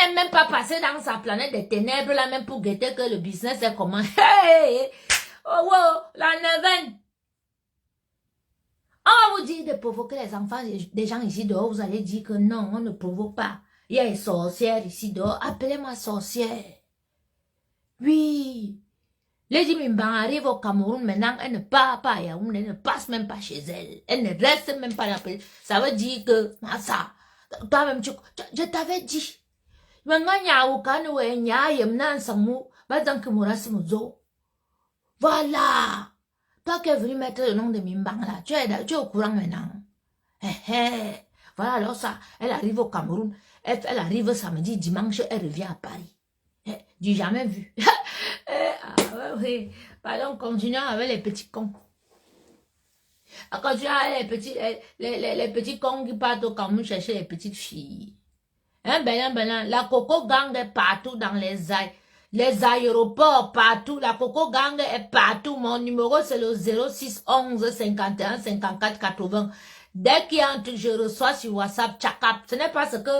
n'est même pas passé dans sa planète des ténèbres là même pour guetter que le business est comment. Hey! Oh, wow, la neuvaine. On va vous dire de provoquer les enfants des gens ici dehors. Vous allez dire que non, on ne provoque pas. Il y a une sorcière ici dehors. Appelez-moi sorcière. Oui. Lady Mimban arrive au Cameroun maintenant. Elle ne part pas à Yaoundé. Elle ne passe même pas chez elle. Elle ne reste même pas là. Ça veut dire que, ça, toi-même, je t'avais dit. Voilà. Toi qui es venu mettre le nom de Mimbang là, tu es au courant maintenant. Voilà, alors ça, elle arrive au Cameroun, elle arrive samedi, dimanche, elle revient à Paris. Du jamais vu. Oui. Pardon, continuons avec les petits cons. Continuons avec les petits cons qui partent au Cameroun chercher les petites filles. La Coco Gang est partout dans les aéroports, partout. La Coco Gang est partout. Mon numéro, c'est le 06 11 51 54 80. Dès qu'il y a un truc, je reçois sur WhatsApp, tchakap. Ce n'est pas ce que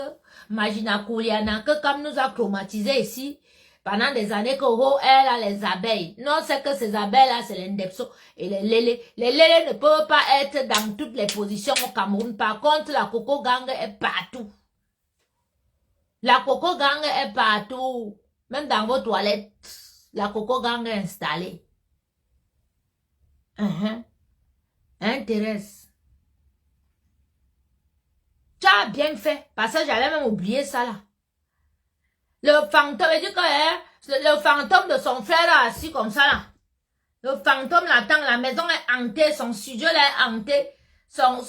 Magina Kouliana, que comme nous a traumatisé ici, pendant des années que elle a les abeilles. Non, c'est que ces abeilles-là, c'est les ndepso et les lélés. Les lélés ne peuvent pas être dans toutes les positions au Cameroun. Par contre, la Coco Gang est partout. La Coco Gang est partout. Même dans vos toilettes, la Coco Gang est installée. Intéresse. Tu as bien fait. Parce que j'allais même oublier ça là. Le fantôme, il dit que le fantôme de son frère est assis comme ça là. Le fantôme l'attend, la maison est hantée, son studio là est hanté. Son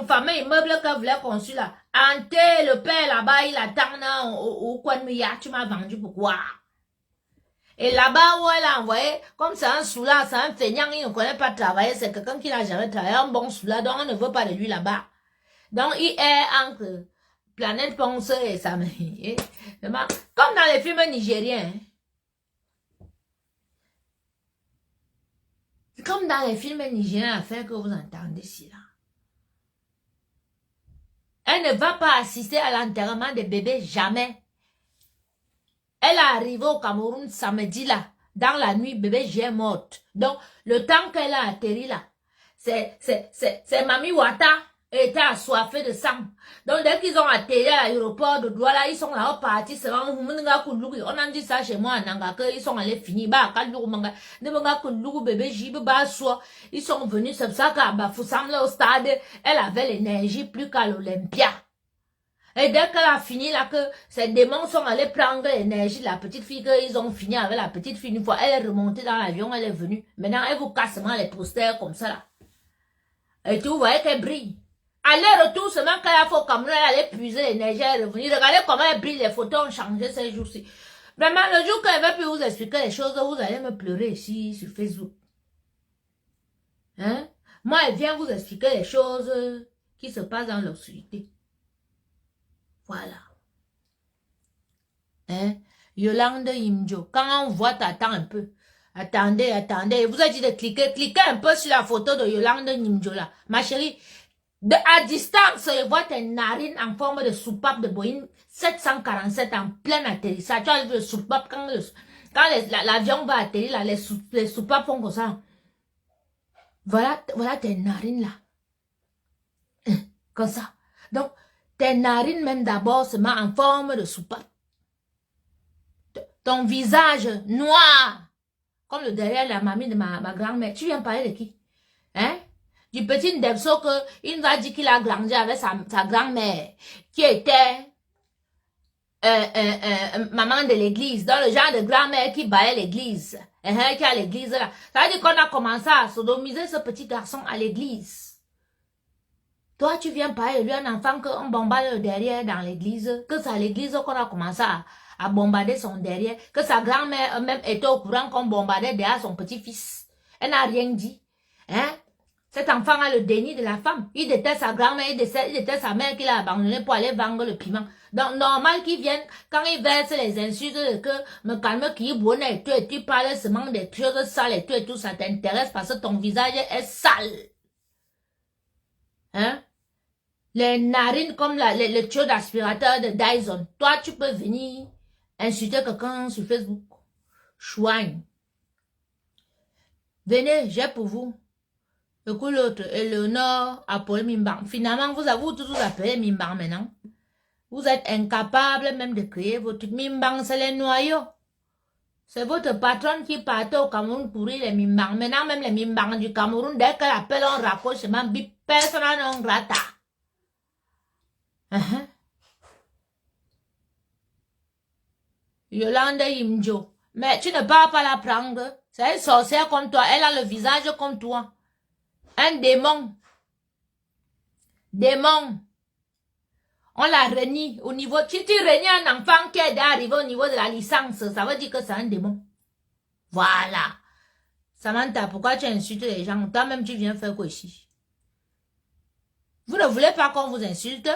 fameux immeuble qu'elle voulait construire là. Hanté, le père là-bas, il attend là, au coin de Mia. Tu m'as vendu pourquoi? Et là-bas où elle a envoyé, comme c'est un soulard, c'est un feignant, il ne connaît pas travailler, c'est quelqu'un qui n'a jamais travaillé, un bon soulard, donc on ne veut pas de lui là-bas. Donc il est entre Planète Ponce et sa mère. Comme dans les films nigériens. C'est comme dans les films nigériens, l'affaire que vous entendez ici là. Elle ne va pas assister à l'enterrement des bébés, jamais. Elle est arrivée au Cameroun samedi là. Dans la nuit, bébé j'ai morte. Donc, le temps qu'elle a atterri là, c'est Mami Wata était assoiffée de sang. Donc, dès qu'ils ont atterri à l'aéroport de Douala, ils sont là partis, c'est vraiment, on a dit ça chez moi en Nangaka, ils sont allés finir, bébé ils sont venus, c'est ça qu'à Bafoussam, au stade, elle avait l'énergie plus qu'à l'Olympia. Et dès qu'elle a fini là, que ces démons sont allés prendre l'énergie de la petite fille, qu'ils ont fini avec la petite fille, une fois elle est remontée dans l'avion, elle est venue. Maintenant, elle vous casse seulement les posters comme ça là. Et tout, vous voyez qu'elle brille. Aller-retour, seulement quand elle a fait au Cameroun, elle allait puiser l'énergie, elle est revenue. Regardez comment elle brille, les photos ont changé ces jours-ci. Vraiment, le jour qu'elle va plus vous expliquer les choses, vous allez me pleurer ici sur Facebook. Hein? Moi, elle vient vous expliquer les choses qui se passent dans l'obscurité. Voilà. Hein? Yolande Imjo. Quand on voit, t'attends un peu. Attendez. Vous avez dit de cliquer un peu sur la photo de Yolande Imjo là. Ma chérie, à distance, je vois tes narines en forme de soupape de Boeing 747 en plein atterrissage. Tu as vu le soupape quand l'avion va atterrir là, les soupapes font comme ça. Voilà tes narines là. Comme ça. Donc, tes narines même d'abord se mettent en forme de soupape. Ton visage noir, comme le derrière la mamie de ma grand-mère. Tu viens parler de qui? Hein? Du petit Ndebso que il nous a dit qu'il a grandi avec sa grand-mère, qui était maman de l'église, dans le genre de grand-mère qui baillait l'église, qui a l'église là. Ça veut dire qu'on a commencé à sodomiser ce petit garçon à l'église. Toi, tu viens parler de lui, un enfant qu'on bombarde le derrière dans l'église, que c'est à l'église qu'on a commencé à bombarder son derrière, que sa grand-mère même était au courant qu'on bombardait derrière son petit-fils. Elle n'a rien dit. Hein? Cet enfant a le déni de la femme. Il déteste sa grand-mère, il déteste sa mère qui l'a abandonné pour aller vendre le piment. Donc, normal qu'ils viennent, quand ils versent les insultes que me calme qui est bon et tu parles seulement des choses sales et tout, ça t'intéresse parce que ton visage est sale. Hein? les narines comme le tuyau d'aspirateur de Dyson. Toi, tu peux venir insulter quelqu'un sur Facebook. Chouigne. Venez, j'ai pour vous. Écoute l'autre, Eleonore, Apollo Mimbang. Finalement, vous avez tous appelé Mimbang maintenant. Vous êtes incapable même de créer votre Mimbang, c'est les noyaux. C'est votre patronne qui partait au Cameroun pour les Mimbang. Maintenant, même les Mimbang du Cameroun, dès qu'elle appelle un rapprochement, bip, personne non grata. Yolande Imjo. Mais tu ne peux pas la prendre. C'est une sorcière comme toi. Elle a le visage comme toi. Un démon. Démon. On la renie au niveau. Si tu renies un enfant qui est arrivé au niveau de la licence, ça veut dire que c'est un démon. Voilà. Samantha, pourquoi tu insultes les gens? Toi-même, tu viens faire quoi ici? Vous ne voulez pas qu'on vous insulte?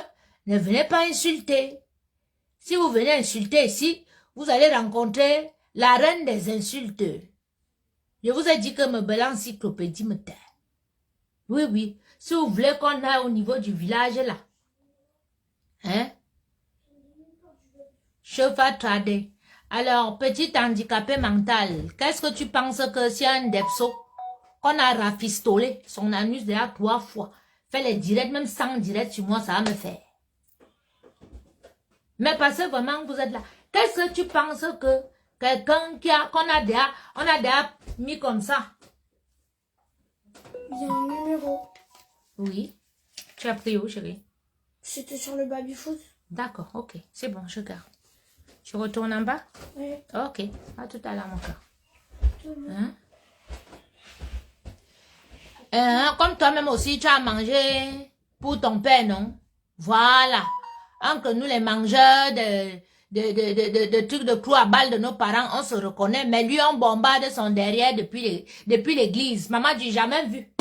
Ne venez pas insulter. Si vous venez insulter ici, vous allez rencontrer la reine des insultes. Je vous ai dit que me belle encyclopédie me tait. Oui, oui. Si vous voulez qu'on aille au niveau du village là. Hein? Cheval tradé. Alors, petit handicapé mental, qu'est-ce que tu penses que si un depso qu'on a rafistolé son anus déjà 3 fois, fait les directs, même 100 directs sur moi, ça va me faire. Mais parce que vraiment, vous êtes là. Qu'est-ce que tu penses que quelqu'un qu'on a déjà mis comme ça? Il y a un numéro. Oui. Tu as pris où, chérie? C'était sur le baby-foot. D'accord, ok. C'est bon, je garde. Tu retournes en bas? Oui. Ok. À tout à l'heure, mon cœur. Comme toi-même aussi, tu as mangé pour ton père, non? Voilà. Entre nous, les mangeurs de trucs de clous à balles de nos parents, on se reconnaît. Mais lui, on bombarde son derrière depuis l'église. Maman, j'ai jamais vu.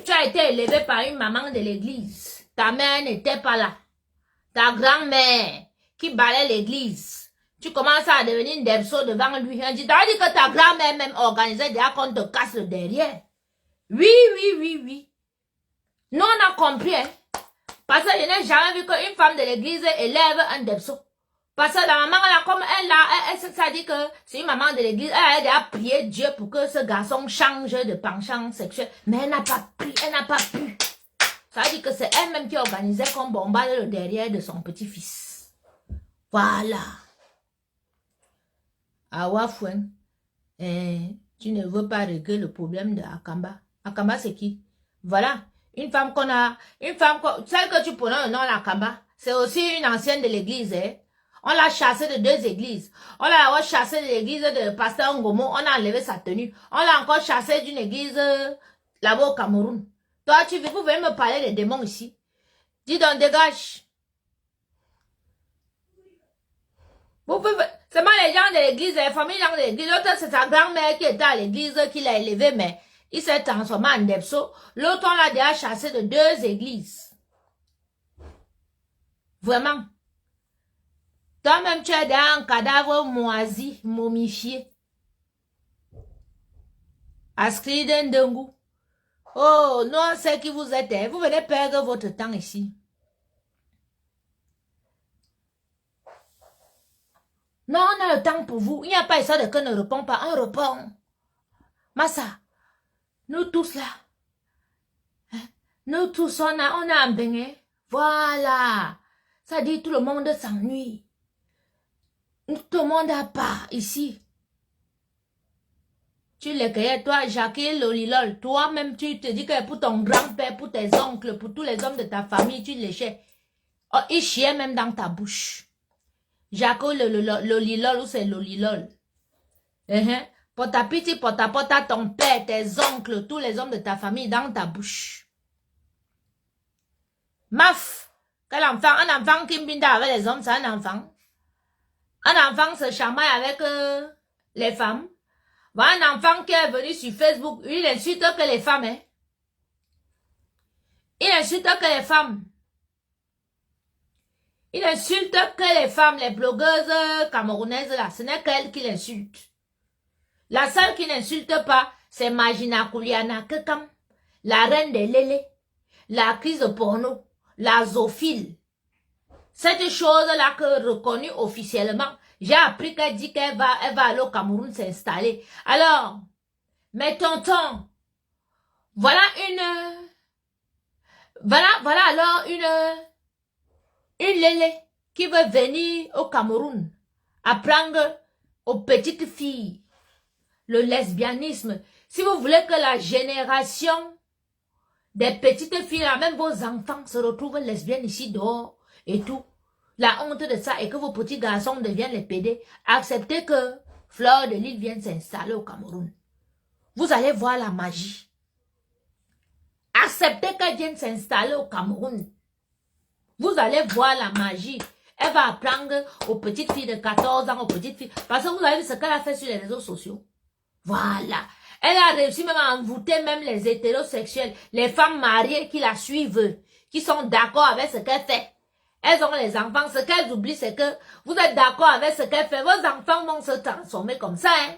Tu as été élevé par une maman de l'église. Ta mère n'était pas là. Ta grand-mère qui balait l'église. Tu commences à devenir une debso devant lui. On dit que ta grand-mère même organisait déjà qu'on te casse le derrière. Oui, oui, oui, oui. Nous, on a compris, hein. Parce que je n'ai jamais vu qu'une femme de l'église élève un debso. Parce que la maman, là, comme elle ça dit que c'est une maman de l'église, elle a déjà prié Dieu pour que ce garçon change de penchant sexuel. Mais elle n'a pas pu, elle n'a pas pu. Ça veut dire que c'est elle-même qui organisait qu'on bombarde le derrière de son petit-fils. Voilà. Awa Fouin, tu ne veux pas régler le problème de Akamba. Akamba, c'est qui? Voilà. Une femme celle que tu prononces le nom d'Akamba, c'est aussi une ancienne de l'église, hein. On l'a chassée de 2 églises. On l'a chassée de l'église de Pasteur Ngomo. On a enlevé sa tenue. On l'a encore chassée d'une église là-bas au Cameroun. Toi, vous pouvez me parler des démons ici. Dis donc, dégage. Vous pouvez... Seulement les gens de l'église, les familles de l'église. L'autre, c'est sa grand-mère qui était à l'église, qui l'a élevé, mais il s'est transformé en depso. L'autre, on l'a déjà chassé de 2 églises. Vraiment. Toi-même, tu es déjà un cadavre moisi, momifié. Askri d'Ndengu. Oh, non, c'est qui vous êtes. Vous venez perdre votre temps ici. Non, on a le temps pour vous. Il n'y a pas ça de que ne répond pas. On répond. Massa, nous tous là. Nous tous, on a un beignet. Voilà. Ça dit tout le monde s'ennuie. Tout le monde a pas ici. Tu les cueillais, toi, Jacques Lolilol. Toi-même, tu te dis que pour ton grand-père, pour tes oncles, pour tous les hommes de ta famille, tu léchais. Oh, ils chiaient même dans ta bouche. Jacques Lolilol ou c'est Lolilol. Potapiti, potapota, ton père, tes oncles, tous les hommes de ta famille dans ta bouche. Maf! Quel enfant? Un enfant qui mbinda avec les hommes, c'est un enfant. Un enfant se chamaille avec les femmes. Voilà un enfant qui est venu sur Facebook, il insulte que les femmes, hein. Il insulte que les femmes. Il insulte que les femmes, les blogueuses camerounaises là, ce n'est qu'elles qui l'insultent. La seule qui n'insulte pas, c'est Magina Kouliana Kekam, la reine des lélés, la crise de porno, la zoophile. Cette chose-là que reconnue officiellement, j'ai appris qu'elle dit qu'elle va aller au Cameroun s'installer. Alors, mes tontons, voilà alors une lélé qui veut venir au Cameroun apprendre aux petites filles le lesbianisme. Si vous voulez que la génération des petites filles, même vos enfants se retrouvent lesbiennes ici dehors et tout, la honte de ça et que vos petits garçons deviennent les pédés, acceptez que Fleur de Lys vienne s'installer au Cameroun. Vous allez voir la magie. Acceptez qu'elle vienne s'installer au Cameroun. Vous allez voir la magie. Elle va apprendre aux petites filles de 14 ans, aux petites filles. Parce que vous avez vu ce qu'elle a fait sur les réseaux sociaux. Voilà. Elle a réussi même à envoûter même les hétérosexuels, les femmes mariées qui la suivent, qui sont d'accord avec ce qu'elle fait. Elles ont les enfants. Ce qu'elles oublient, c'est que vous êtes d'accord avec ce qu'elle fait. Vos enfants vont se transformer comme ça. Hein?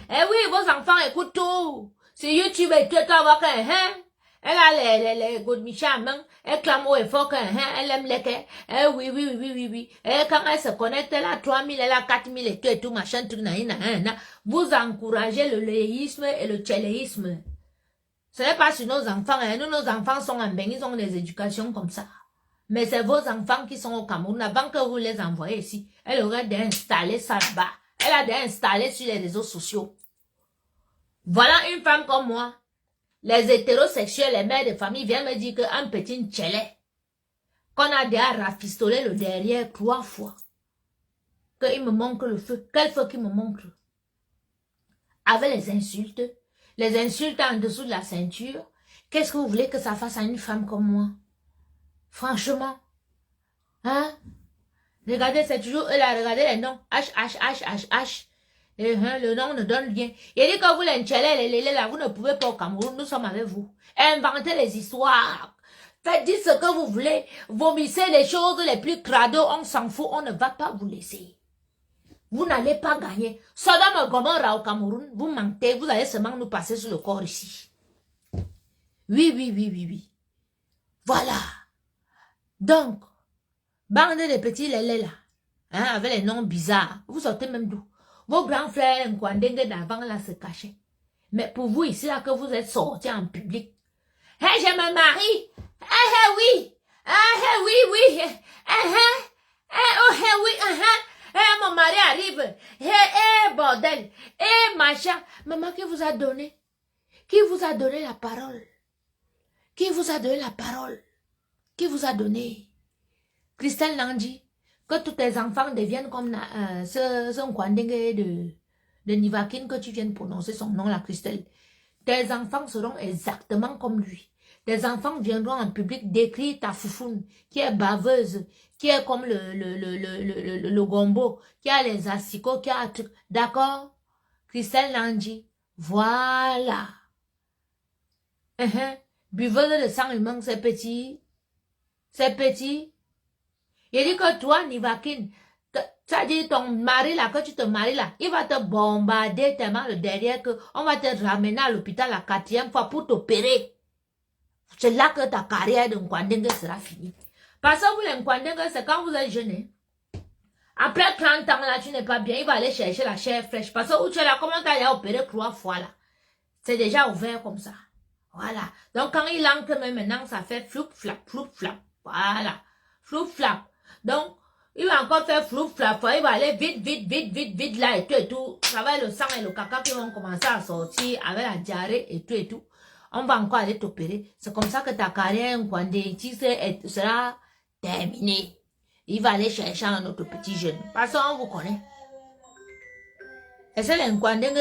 Eh oui, vos enfants écoutent tout. Sur YouTube, et tout, voir hein? Elle a les godmichas, elle clame haut et fort elle aime les quais. Eh oui. Et quand elle se connecte, elle a 3000, elle a 4000 et tout, machin, truc, vous encouragez le léisme et le tchéléisme. Ce n'est pas sur nos enfants, hein. Nous, nos enfants sont en bain, ils ont des éducations comme ça. Mais c'est vos enfants qui sont au Cameroun, avant que vous les envoyez ici. Elle aurait d'installer ça là-bas. Elle a d'installer sur les réseaux sociaux. Voilà une femme comme moi. Les hétérosexuels, les mères de famille viennent me dire qu'un petit tchélé, qu'on a déjà rafistolé le derrière 3 fois, qu'il me manque le feu. Quel feu qu'il me montre? Avec les insultes en dessous de la ceinture. Qu'est-ce que vous voulez que ça fasse à une femme comme moi? Franchement. Hein? Regardez, c'est toujours eux là, regardez les noms. H. Et le nom ne donne rien. Il dit que vous les là, vous ne pouvez pas au Cameroun, nous sommes avec vous. Inventez les histoires. Faites dire ce que vous voulez. Vomissez les choses les plus crado, on s'en fout, on ne va pas vous laisser. Vous n'allez pas gagner. Sodome et Gomorrah au Cameroun, vous mentez, vous allez seulement nous passer sur le corps ici. Oui. Voilà. Donc, bande de petits lélés là, hein, avec les noms bizarres, vous sortez même d'où? Vos grands frères Nkwandenge d'avant là se cachaient. Mais pour vous ici là que vous êtes sortis en public. Hey, je me marie. Oui. Oui. Mon mari arrive. Bordel. Machin. Maman, qui vous a donné? Qui vous a donné la parole? Qui vous a donné la parole? Qui vous a donné? Christelle Nandi. Que tous tes enfants deviennent comme ce Nkwandenge de Nivakin que tu viens de prononcer son nom là, Christelle. Tes enfants seront exactement comme lui. Tes enfants viendront en public décrire ta foufoune, qui est baveuse, qui est comme le gombo, qui a les asticots, qui a un truc. D'accord? Christelle Nandi. Voilà. Buveuse de sang humain, c'est petit. C'est petit. Il dit que toi, Nivakin, ça dit ton mari là, que tu te maries là, il va te bombarder tellement le derrière que on va te ramener à l'hôpital la 4e fois pour t'opérer. C'est là que ta carrière de Nkwandenge sera finie. Parce que vous, les Nkwandenge, c'est quand vous êtes jeune. Après 30 ans là, tu n'es pas bien, il va aller chercher la chair fraîche. Parce que où tu es là, comment tu as opéré 3 fois là? C'est déjà ouvert comme ça. Voilà. Donc quand il entre, même maintenant, ça fait floup flap. Voilà. Floup flap. Donc, il va encore faire flou, flap, il va aller vite là et tout. Ça va le sang et le caca qui vont commencer à sortir avec la diarrhée et tout. On va encore aller t'opérer. C'est comme ça que ta carrière sera terminée. Il va aller chercher un autre petit jeune. Parce qu'on vous connaît. Et c'est l'Nkwandenge.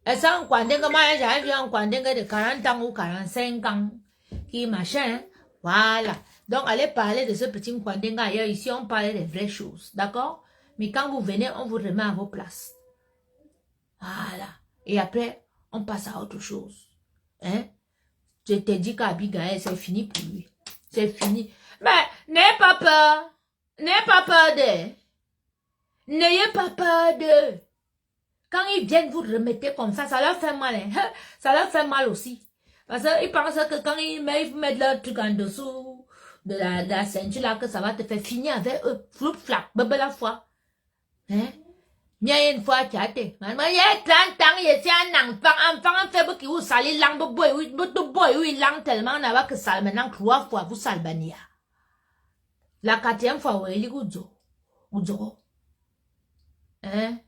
Et c'est un Nkwandenge, moi j'avais vu un Nkwandenge de 40 ans ou 45 ans. Qui machin. Voilà. Donc, allez parler de ce petit Nkwandenge ailleurs. Ici, on parlait des vraies choses. D'accord? Mais quand vous venez, on vous remet à vos places. Voilà. Et après, on passe à autre chose. Hein? Je t'ai dit qu'Abigail, c'est fini pour lui. C'est fini. Mais, n'ayez pas peur. N'ayez pas peur d'eux. N'ayez pas peur d'eux. Quand ils viennent vous remettre comme ça leur fait mal. Hein? Ça leur fait mal aussi. Parce qu'ils pensent que quand ils mettent leur truc en dessous de la ceinture là, que ça va te faire finir avec eux. Floup, flap, bébé la foi. Hein? Il y a une fois, tu as été. Maman, il y a 30 ans, il y a un enfant faible qui vous salit langue, boy, langue tellement, on a que ça maintenant 3 fois, vous salbania. La 4e fois, oui, il est Udzo. Hein?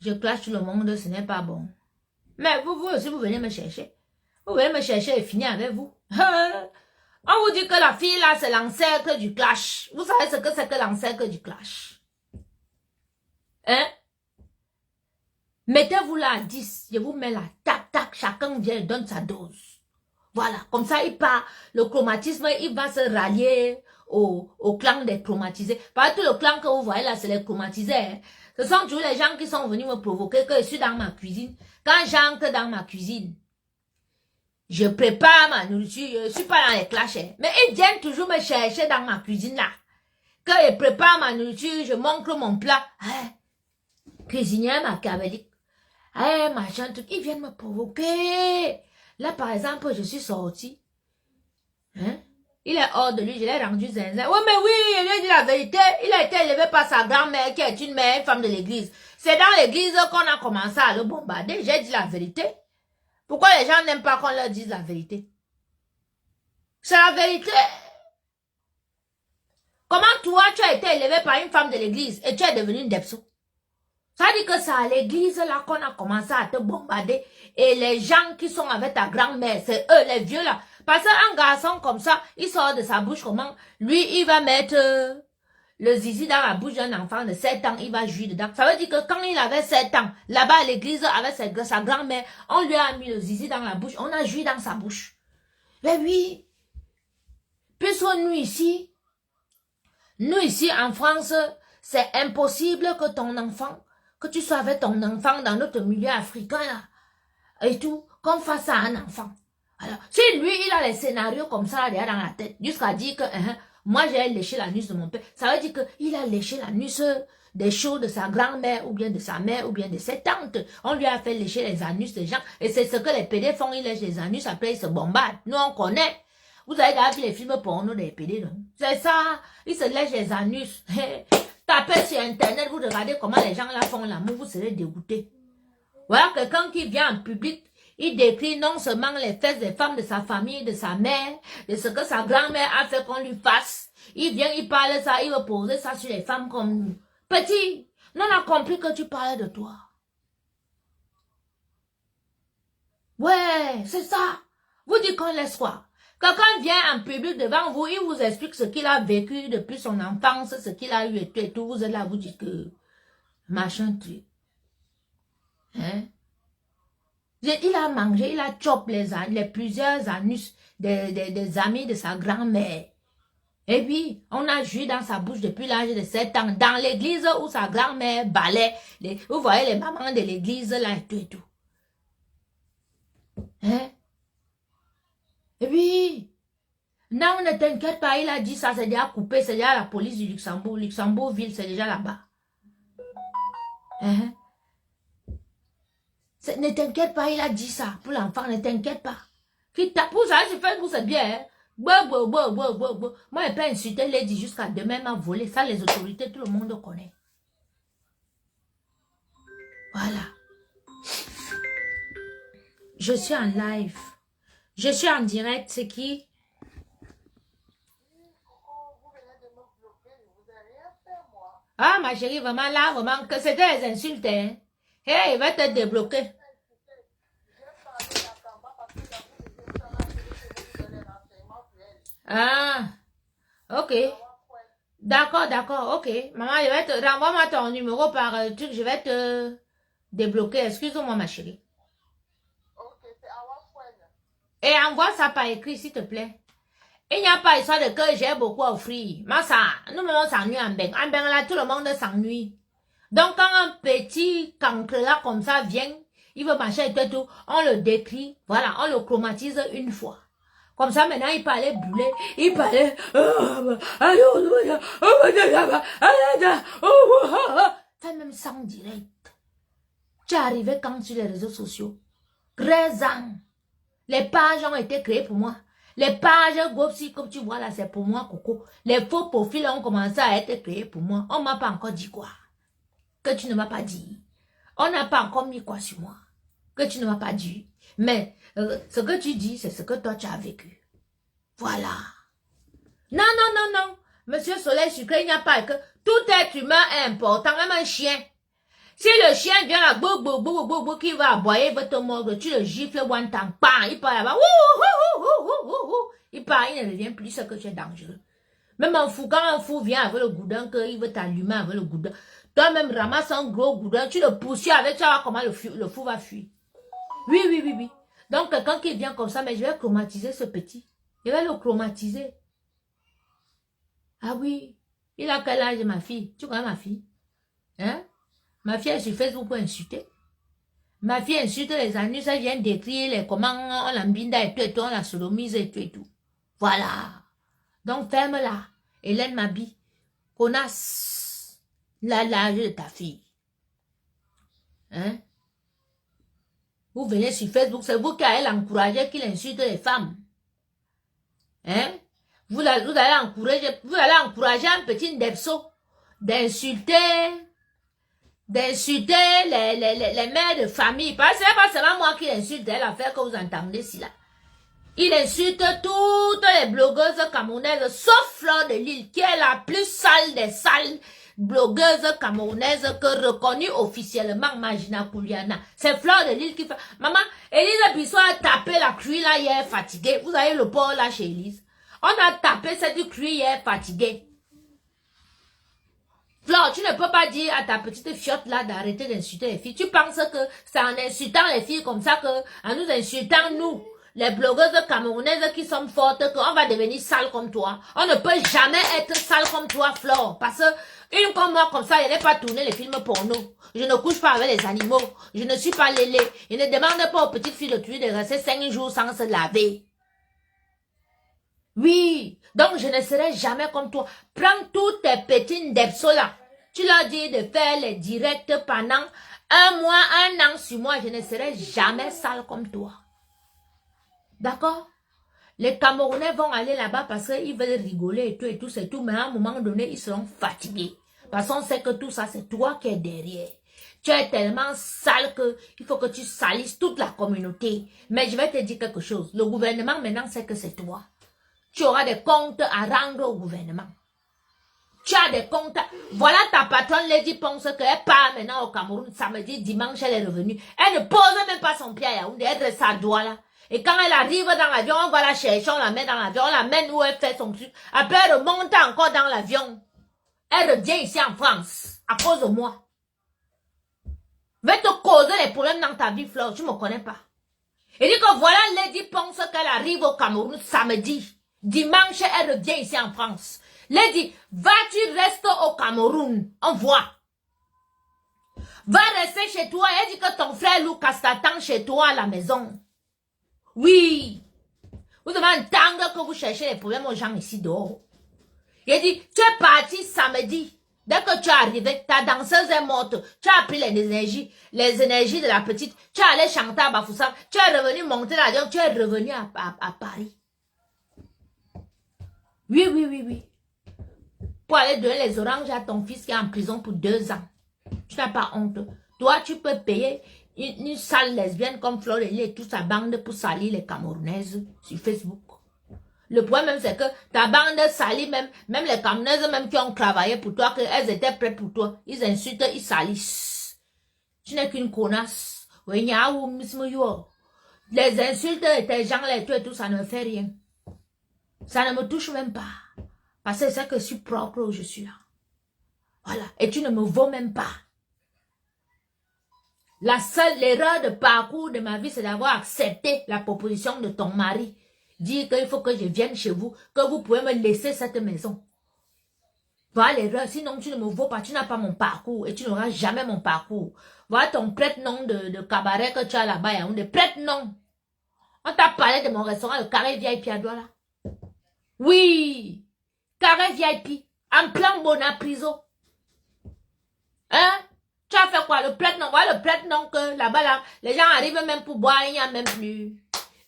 Je clash tout le monde, ce n'est pas bon. Mais vous aussi, vous venez me chercher. Vous venez me chercher et finir avec vous. On vous dit que la fille là, c'est l'ancêtre du clash. Vous savez ce que c'est que l'ancêtre du clash? Hein? Mettez-vous là à 10. Je vous mets là. Tac, tac. Chacun vient et donne sa dose. Voilà. Comme ça, il part. Le chromatisme, il va se rallier au clan des chromatisés. Parce que tout le clan que vous voyez là, c'est les chromatisés. Hein. Ce sont toujours les gens qui sont venus me provoquer que je suis dans ma cuisine. Quand j'entre dans ma cuisine, je prépare ma nourriture. Je ne suis pas dans les clashs. Hein. Mais ils viennent toujours me chercher dans ma cuisine là. Quand je prépare ma nourriture, je montre mon plat. Hein? Cuisinière machiavélique. Eh, machin, truc, ils viennent me provoquer. Là, par exemple, je suis sortie. Hein? Il est hors de lui, je l'ai rendu zinzin. Oui, mais oui, il lui a dit la vérité. Il a été élevé par sa grand-mère, qui est une mère, une femme de l'église. C'est dans l'église qu'on a commencé à le bombarder. J'ai dit la vérité. Pourquoi les gens n'aiment pas qu'on leur dise la vérité? C'est la vérité. Comment toi, tu as été élevé par une femme de l'église et tu es devenu une depso? Ça dit que c'est à l'église là qu'on a commencé à te bombarder. Et les gens qui sont avec ta grand-mère, c'est eux, les vieux là. Parce qu'un garçon comme ça, il sort de sa bouche comment? Lui, il va mettre le zizi dans la bouche d'un enfant de 7 ans, il va jouir dedans. Ça veut dire que quand il avait 7 ans, là-bas à l'église avec sa grand-mère, on lui a mis le zizi dans la bouche, on a joui dans sa bouche. Mais oui, puisque nous ici en France, c'est impossible que ton enfant, que tu sois avec ton enfant dans notre milieu africain là, et tout, qu'on fasse ça à un enfant. Alors, si lui, il a les scénarios comme ça derrière dans la tête, jusqu'à dire que moi j'ai léché l'anus de mon père, ça veut dire qu'il a léché l'anus des choses de sa grand-mère, ou bien de sa mère, ou bien de ses tantes. On lui a fait lécher les anus des gens, et c'est ce que les PD font, ils lèchent les anus, après ils se bombardent. Nous on connaît. Vous avez déjà vu les films porno des PD, non? C'est ça, ils se lèchent les anus. Tapez sur internet, vous regardez comment les gens là font l'amour, vous serez dégoûtés. Voilà quelqu'un qui vient en public, il décrit non seulement les fesses des femmes de sa famille, de sa mère, de ce que sa grand-mère a fait qu'on lui fasse. Il vient, il parle ça, il veut poser ça sur les femmes comme nous. Petit, nous on a compris que tu parlais de toi. Ouais, c'est ça. Vous dites qu'on laisse quoi? Quelqu'un vient en public devant vous, il vous explique ce qu'il a vécu depuis son enfance, ce qu'il a eu et tout. Vous êtes là, vous dites que machin truc. Hein? Il a mangé, il a chopé les plusieurs anus des amis de sa grand-mère. Et puis, on a joui dans sa bouche depuis l'âge de 7 ans, dans l'église où sa grand-mère balait. Vous voyez les mamans de l'église là et tout et tout. Hein? Et puis, non, ne t'inquiète pas, il a dit ça, c'est déjà coupé, c'est déjà la police du Luxembourg. Luxembourg-Ville, c'est déjà là-bas. Hein? Ne t'inquiète pas, il a dit ça pour l'enfant, ne t'inquiète pas. Pour ça, je fais que c'est bien. Hein? Moi, je peux insulter Lady jusqu'à demain, m'a volé. Ça, les autorités, tout le monde connaît. Voilà. Je suis en live. Je suis en direct, c'est qui? Ah, ma chérie, vraiment là, vraiment, que c'était des insultes, hein? Hey, il va te débloquer. Ah, ok. D'accord, ok. Maman, je vais te... Renvoie-moi ton numéro par truc, je vais te débloquer. Excuse-moi, ma chérie. Et envoie ça par écrit, s'il te plaît. Il n'y a pas histoire de que j'ai beaucoup à offrir. Mais ça, nous-mêmes, on s'ennuie en Beng. En Beng, là, tout le monde s'ennuie. Donc, quand un petit cancre là, comme ça, vient, il veut marcher et tout, on le décrit, voilà, on le chromatise une fois. Comme ça, maintenant, il parlait brûlé, il parlait, fait même ça en direct. Tu es arrivé quand sur les réseaux sociaux? 13 ans. Les pages ont été créées pour moi. Les pages Gopsi, comme tu vois là, c'est pour moi, Coco. Les faux profils ont commencé à être créés pour moi. On m'a pas encore dit quoi? Que tu ne m'as pas dit. On n'a pas encore mis quoi sur moi? Que tu ne m'as pas dit. Mais ce que tu dis, c'est ce que toi tu as vécu. Voilà. Non, non, non, non. Monsieur Soleil Sucré, il n'y a pas que tout être humain est important, même un chien. Si le chien vient là, qui va aboyer votre mordre, tu le gifles one time, bam, il part là-bas, il part, il ne revient plus, ce que tu es dangereux. Même un fou, quand un fou vient avec le goudin, qu'il veut t'allumer avec le goudin, toi-même ramasse un gros goudin, tu le poursuis avec, tu vas voir comment le fou va fuir. Oui, oui, oui, oui. Donc, quelqu'un qui vient comme ça, mais je vais chromatiser ce petit. Je vais le chromatiser. Ah oui. Il a quel âge, ma fille? Tu connais ma fille? Hein? Ma fille est sur Facebook pour insulter. Ma fille insulte les anus, elle vient décrire les comment on l'embinde et tout, on la sodomise et tout et tout. Voilà. Donc, ferme-la. Hélène Mabi. Connasse l'âge de ta fille. Hein? Vous venez sur Facebook, c'est vous qui allez l'encourager qu'il insulte les femmes. Hein? Vous allez encourager un petit Depso d'insulter les mères de famille. Parce que c'est pas seulement moi qui l'insulte, l'affaire que vous entendez ici là. Il insulte toutes les blogueuses camerounaises, sauf Fleur de Lille, qui est la plus sale des sales blogueuses camerounaises que reconnue officiellement Magina Kouliana. C'est Fleur de Lille qui fait... Maman, Élise Bissot a tapé la cruie là hier fatiguée. Vous avez le port là chez Élise. On a tapé cette cruie hier fatiguée. Flore, tu ne peux pas dire à ta petite fiotte là d'arrêter d'insulter les filles. Tu penses que c'est en insultant les filles comme ça que, en nous insultant nous, les blogueuses camerounaises qui sont fortes, qu'on va devenir sale comme toi. On ne peut jamais être sale comme toi, Flore. Parce que, une comme moi comme ça, je n'ai pas tourné les films porno. Je ne couche pas avec les animaux. Je ne suis pas lélé. Je ne demande pas aux petites filles de tuer de rester 5 jours sans se laver. Oui, donc je ne serai jamais comme toi. Prends tous tes petits depsos là. Tu leur dis de faire les directs pendant 1 mois, 1 an sur moi. Je ne serai jamais sale comme toi. D'accord? Les Camerounais vont aller là-bas parce qu'ils veulent rigoler et tout, c'est tout. Mais à un moment donné, ils seront fatigués. Parce qu'on sait que tout ça, c'est toi qui es derrière. Tu es tellement sale que il faut que tu salisses toute la communauté. Mais je vais te dire quelque chose. Le gouvernement maintenant sait que c'est toi. Tu auras des comptes à rendre au gouvernement. Tu as des comptes. Voilà ta patronne Lady Ponce qu'elle part maintenant au Cameroun samedi, dimanche, elle est revenue. Elle ne pose même pas son pied à Yaoundé, elle reste sa doigt là. Et quand elle arrive dans l'avion, on va la chercher, on la met dans l'avion, on la mène où elle fait son truc. Après, elle remonte encore dans l'avion. Elle revient ici en France, à cause de moi. Va te causer les problèmes dans ta vie, Flore, tu ne me connais pas. Et dit que voilà Lady Ponce qu'elle arrive au Cameroun samedi. Dimanche, elle revient ici en France. Lady, vas-tu rester au Cameroun? On voit. Va rester chez toi. Elle dit que ton frère Lucas t'attend chez toi à la maison. Oui. Vous devez entendre que vous cherchez les problèmes aux gens ici dehors. Il dit, tu es parti samedi. Dès que tu es arrivé, ta danseuse est morte. Tu as pris les énergies de la petite. Tu es allé chanter à Bafoussam. Tu es revenu monter l'avion. Tu es revenu à Paris. Oui, oui, oui, oui. Pour aller donner les oranges à ton fils qui est en prison pour 2 ans. Tu n'as pas honte. Toi, tu peux payer une sale lesbienne comme Flore et toute sa bande pour salir les Camerounaises sur Facebook. Le problème même, c'est que ta bande salit même les Camerounaises même qui ont travaillé pour toi, qu'elles étaient prêtes pour toi. Ils insultent, ils salissent. Tu n'es qu'une connasse. Les insultes de tes gens, tout, ça ne me fait rien. Ça ne me touche même pas. Parce que c'est que je suis propre où je suis là. Voilà. Et tu ne me vaux même pas. La seule erreur de parcours de ma vie, c'est d'avoir accepté la proposition de ton mari. Dire qu'il faut que je vienne chez vous, que vous pouvez me laisser cette maison. Voilà l'erreur. Sinon, tu ne me vaux pas. Tu n'as pas mon parcours. Et tu n'auras jamais mon parcours. Voilà ton prête-nom de cabaret que tu as là-bas. Yaoundé. Prête-nom. On t'a parlé de mon restaurant, le Carré VIP à Douala. Oui. Carré VIP. En plein Bona prison. Hein? Tu as fait quoi? Le prête-nom. Voilà le prête-nom que là-bas, là, les gens arrivent même pour boire, il n'y a même plus.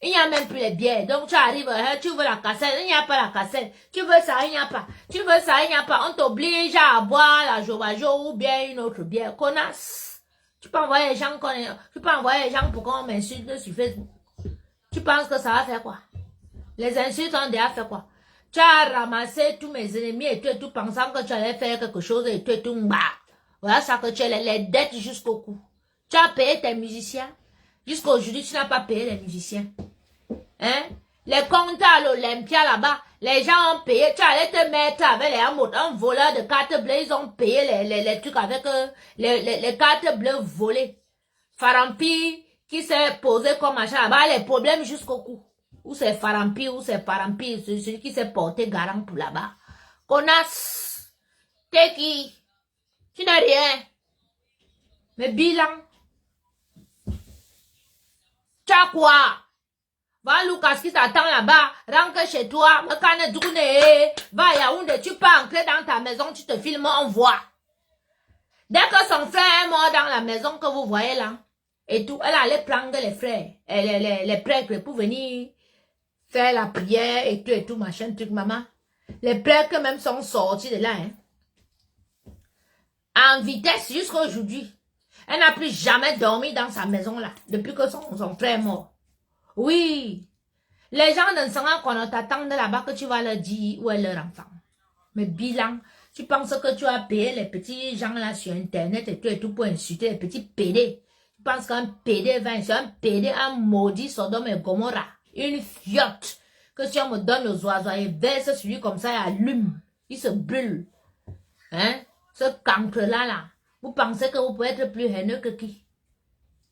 Il n'y a même plus les bières. Donc tu arrives, tu veux la cassette, il n'y a pas la cassette. Tu veux ça, il n'y a pas. Tu veux ça, il n'y a pas. On t'oblige à boire la Jovajo ou bien une autre bière. Connasse. Tu peux envoyer les gens, tu peux envoyer les gens pour qu'on m'insulte sur Facebook. Tu penses que ça va faire quoi? Les insultes ont déjà fait quoi? Tu as ramassé tous mes ennemis et tout pensant que tu allais faire quelque chose et tout, bah. Voilà ça que tu as les dettes jusqu'au cou. Tu as payé tes musiciens. Jusqu'aujourd'hui, tu n'as pas payé les musiciens. Hein? Les comptes à l'Olympia là-bas, les gens ont payé. Tu allais te mettre avec un voleur de cartes bleues. Ils ont payé les trucs avec les cartes bleues volées. Farampi qui s'est posé comme machin là-bas, les problèmes jusqu'au cou. Ou c'est Farampi, ou c'est Parampi, celui qui s'est porté garant pour là-bas. Connasse. T'es qui? Tu n'as rien. Mais bilan. Tu as quoi? Va Lucas qui t'attend là-bas, rentre chez toi, me canne tourner, va à Yaoundé, tu peux entrer dans ta maison, tu te filmes, on voit. Dès que son frère est mort dans la maison que vous voyez là, et tout, elle allait prendre les frères, les prêtres pour venir faire la prière et tout, machin, truc, maman. Les prêtres même sont sortis de là, hein. En vitesse jusqu'à aujourd'hui. Elle n'a plus jamais dormi dans sa maison là, depuis que son frère est mort. Oui, les gens ne sauront qu'on t'attend là-bas que tu vas leur dire où est leur enfant. Mais bilan, tu penses que tu as payé les petits gens là sur internet et tout pour insulter les petits pédés. Tu penses qu'un pédé va insulter un pédé, un maudit Sodome et Gomorrah, une fiotte, que si on me donne aux oiseaux et verse sur lui comme ça, il allume, il se brûle. Hein? Ce cancre-là, vous pensez que vous pouvez être plus haineux que qui?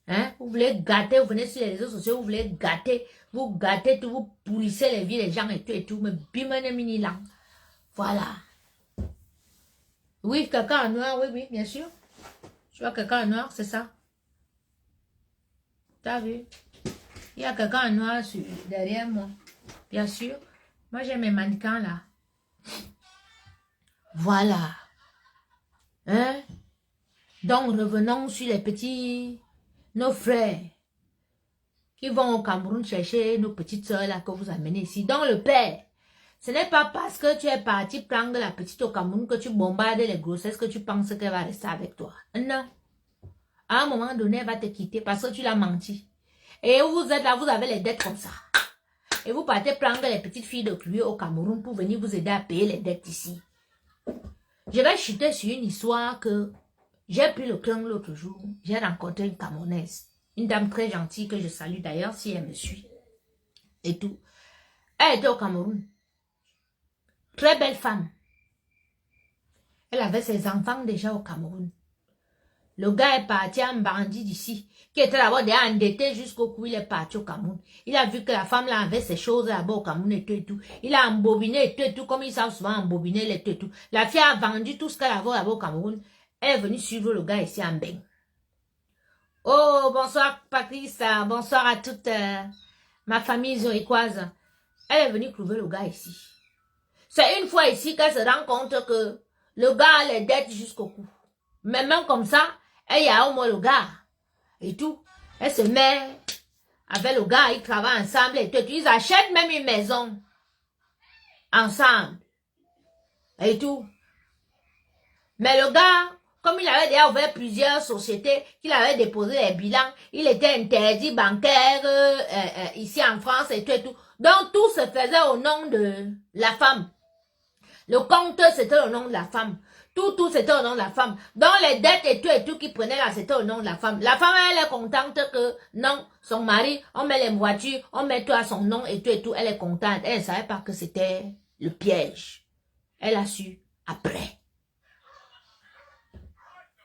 Hein? Vous voulez gâter, vous venez sur les réseaux sociaux, vous voulez gâter, vous gâtez tout, vous pourrissez les vies des gens et tout, mais bimene mini lang. Voilà. Oui, quelqu'un en noir, oui, bien sûr. Tu vois quelqu'un en noir, c'est ça. T'as vu? Il y a quelqu'un en noir derrière moi. Bien sûr. Moi, j'ai mes mannequins là. Voilà. Hein? Donc, revenons sur les petits... Nos frères qui vont au Cameroun chercher nos petites soeurs là que vous amenez ici. Donc le père, ce n'est pas parce que tu es parti prendre la petite au Cameroun que tu bombardes les grossesses que tu penses qu'elle va rester avec toi. Non. À un moment donné, elle va te quitter parce que tu l'as menti. Et vous êtes là, vous avez les dettes comme ça. Et vous partez prendre les petites filles de lui au Cameroun pour venir vous aider à payer les dettes ici. Je vais chuter sur une histoire que... J'ai pris le train l'autre jour, j'ai rencontré une Camerounaise, une dame très gentille que je salue d'ailleurs si elle me suit. Et tout. Elle était au Cameroun. Très belle femme. Elle avait ses enfants déjà au Cameroun. Le gars est parti en bandit d'ici, qui était d'abord déjà endetté jusqu'au cou, il est parti au Cameroun. Il a vu que la femme là avait ses choses là-bas au Cameroun et tout. Il a embobiné et tout, comme ils savent souvent embobiner les tout. La fille a vendu tout ce qu'elle avait là-bas au Cameroun. Elle est venue suivre le gars ici en bain. Oh, bonsoir Patrice, bonsoir à toute ma famille zoricoise. Elle est venue trouver le gars ici. C'est une fois ici qu'elle se rend compte que le gars a les dettes jusqu'au cou. Mais même comme ça, elle y a au moins le gars. Et tout. Elle se met avec le gars, ils travaillent ensemble et tout. Ils achètent même une maison. Ensemble. Et tout. Mais le gars... Comme il avait déjà ouvert plusieurs sociétés, qu'il avait déposé les bilans, il était interdit bancaire ici en France et tout. Donc tout se faisait au nom de la femme. Le compte c'était au nom de la femme. Tout c'était au nom de la femme. Donc les dettes et tout qu'il prenait là c'était au nom de la femme. La femme elle est contente que non, son mari, on met les voitures, on met tout à son nom et tout. Elle est contente. Elle ne savait pas que c'était le piège. Elle a su après.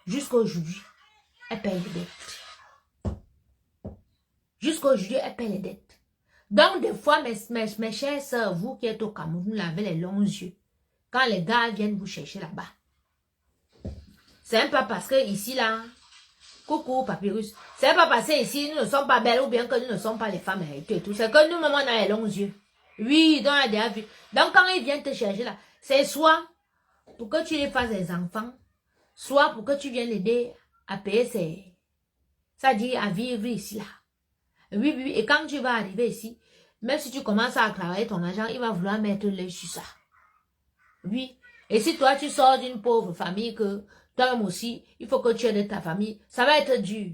Jusqu'à aujourd'hui, elle paye les dettes. Jusqu'à aujourd'hui, elle paye les dettes. Donc, des fois, mes chères sœurs, vous qui êtes au Cameroun, vous avez les longs yeux. Quand les gars viennent vous chercher là-bas. C'est pas parce que ici, là, coucou, papyrus. C'est pas parce que ici, nous ne sommes pas belles ou bien que nous ne sommes pas les femmes et tout. C'est que nous, maman, on a les longs yeux. Oui, donc, on a déjà vu. Donc, quand ils viennent te chercher là, c'est soit pour que tu les fasses des enfants, soit pour que tu viennes l'aider à payer ses... C'est-à-dire à vivre ici là. Oui, oui, et quand tu vas arriver ici, même si tu commences à travailler ton argent, il va vouloir mettre l'œil sur ça. Oui. Et si toi, tu sors d'une pauvre famille, que toi-même aussi, il faut que tu aides ta famille, ça va être dur.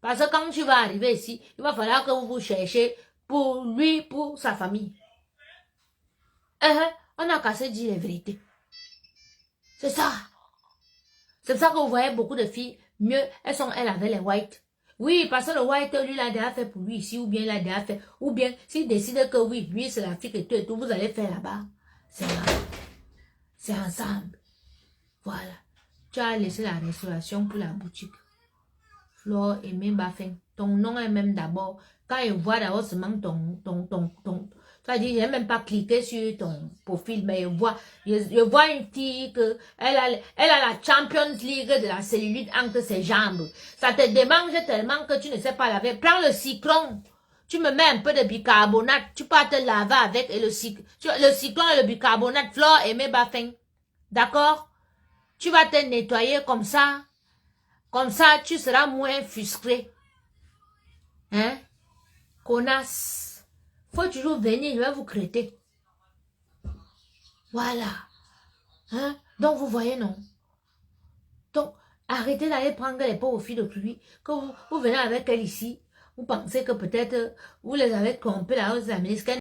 Parce que quand tu vas arriver ici, il va falloir que vous vous cherchez pour lui, pour sa famille. On n'a qu'à se dire les vérités. C'est ça. C'est pour ça que vous voyez beaucoup de filles, mieux, elles avec les whites. Oui, parce que le white, lui, il a déjà fait pour lui ici, ou bien il a déjà fait, ou bien s'il décide que oui, lui, c'est la fille et tout, vous allez faire là-bas. C'est ensemble. Voilà. Tu as laissé la restauration pour la boutique. Flore Aimé Baffin. Ton nom est même d'abord. Quand il voit d'abord seulement tu vas dire, je n'ai même pas cliqué sur ton profil, mais je vois une fille que elle a la Champions League de la cellulite entre ses jambes. Ça te démange tellement que tu ne sais pas laver. Prends le cyclone. Tu me mets un peu de bicarbonate. Tu peux te laver avec et le cyclone et le bicarbonate. Flore Aimé Baffin. D'accord? Tu vas te nettoyer comme ça. Comme ça, tu seras moins frustré. Hein? Connasse. Faut toujours venir, je vais vous crêter. Voilà. Hein? Donc, vous voyez, non? Donc, arrêtez d'aller prendre les pauvres filles de pluie. Que vous venez avec elles ici. Vous pensez que peut-être vous les avez trompées là, vous avez qu'elles